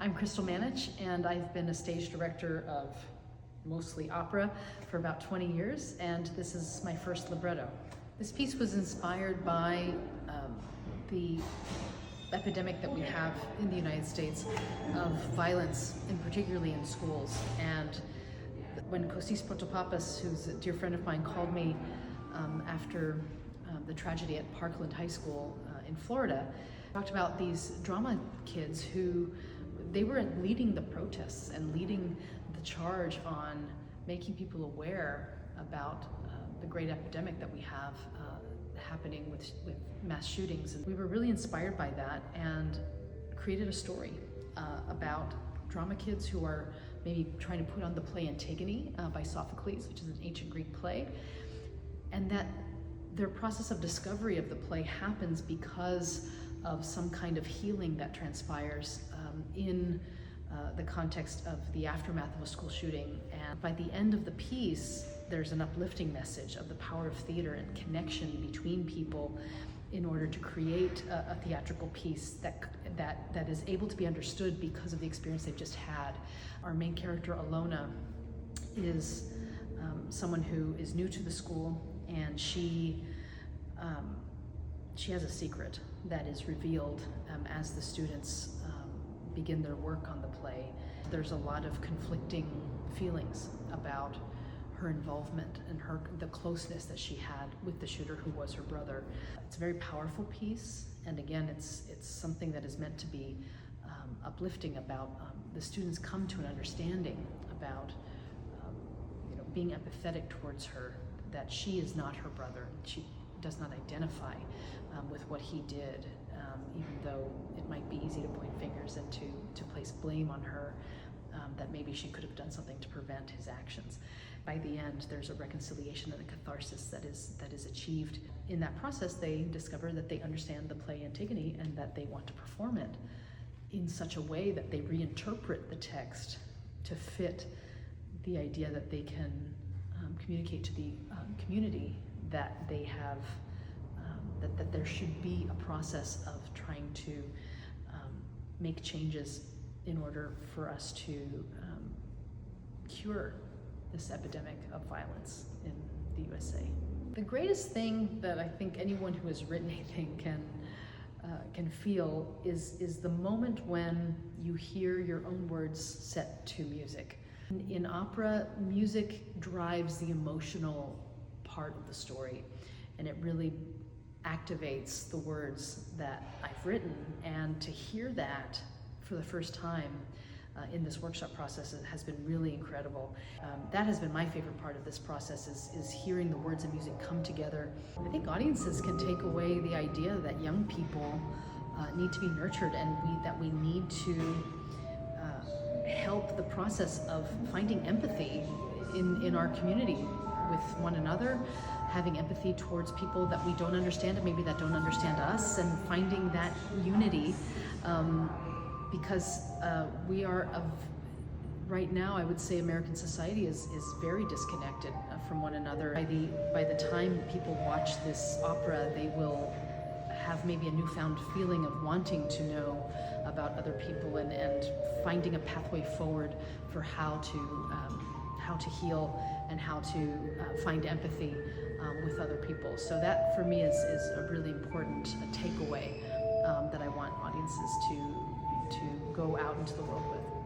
I'm Crystal Manich, and I've been a stage director of mostly opera for about 20 years, and this is my first libretto. This piece was inspired by the epidemic that we have in the United States of violence, and particularly in schools. And when Kostis Protopapas, who's a dear friend of mine, called me after the tragedy at Parkland High School in Florida, talked about these drama kids who they were leading the protests and leading the charge on making people aware about the great epidemic that we have happening with mass shootings. And we were really inspired by that and created a story about drama kids who are maybe trying to put on the play Antigone by Sophocles, which is an ancient Greek play, and that their process of discovery of the play happens because of some kind of healing that transpires in the context of the aftermath of a school shooting. And by the end of the piece, there's an uplifting message of the power of theater and connection between people in order to create a theatrical piece that is able to be understood because of the experience they've just had. Our main character, Alona, is someone who is new to the school, and she has a secret that is revealed as the students begin their work on the play. There's a lot of conflicting feelings about her involvement and the closeness that she had with the shooter, who was her brother. It's a very powerful piece, and again, it's something that is meant to be uplifting about the students come to an understanding about being empathetic towards her, that she is not her brother. She does not identify with what he did, even though it might be easy to point fingers and to place blame on her, that maybe she could have done something to prevent his actions. By the end, there's a reconciliation and a catharsis that is achieved. In that process, they discover that they understand the play Antigone and that they want to perform it in such a way that they reinterpret the text to fit the idea that they can communicate to the community that they have, that there should be a process of trying to make changes in order for us to cure this epidemic of violence in the USA. The greatest thing that I think anyone who has written anything can feel is the moment when you hear your own words set to music. In opera, music drives the emotional part of the story, and it really activates the words that I've written. And to hear that for the first time in this workshop process has been really incredible. That has been my favorite part of this process, is hearing the words and music come together. I think audiences can take away the idea that young people need to be nurtured, and that we need to help the process of finding empathy in our community with one another, having empathy towards people that we don't understand and maybe that don't understand us, and finding that unity, because we are right now, I would say American society is very disconnected from one another. By the time people watch this opera, they will have maybe a newfound feeling of wanting to know about other people and finding a pathway forward for how to heal and how to find empathy with other people. So that for me is a really important takeaway that I want audiences to go out into the world with.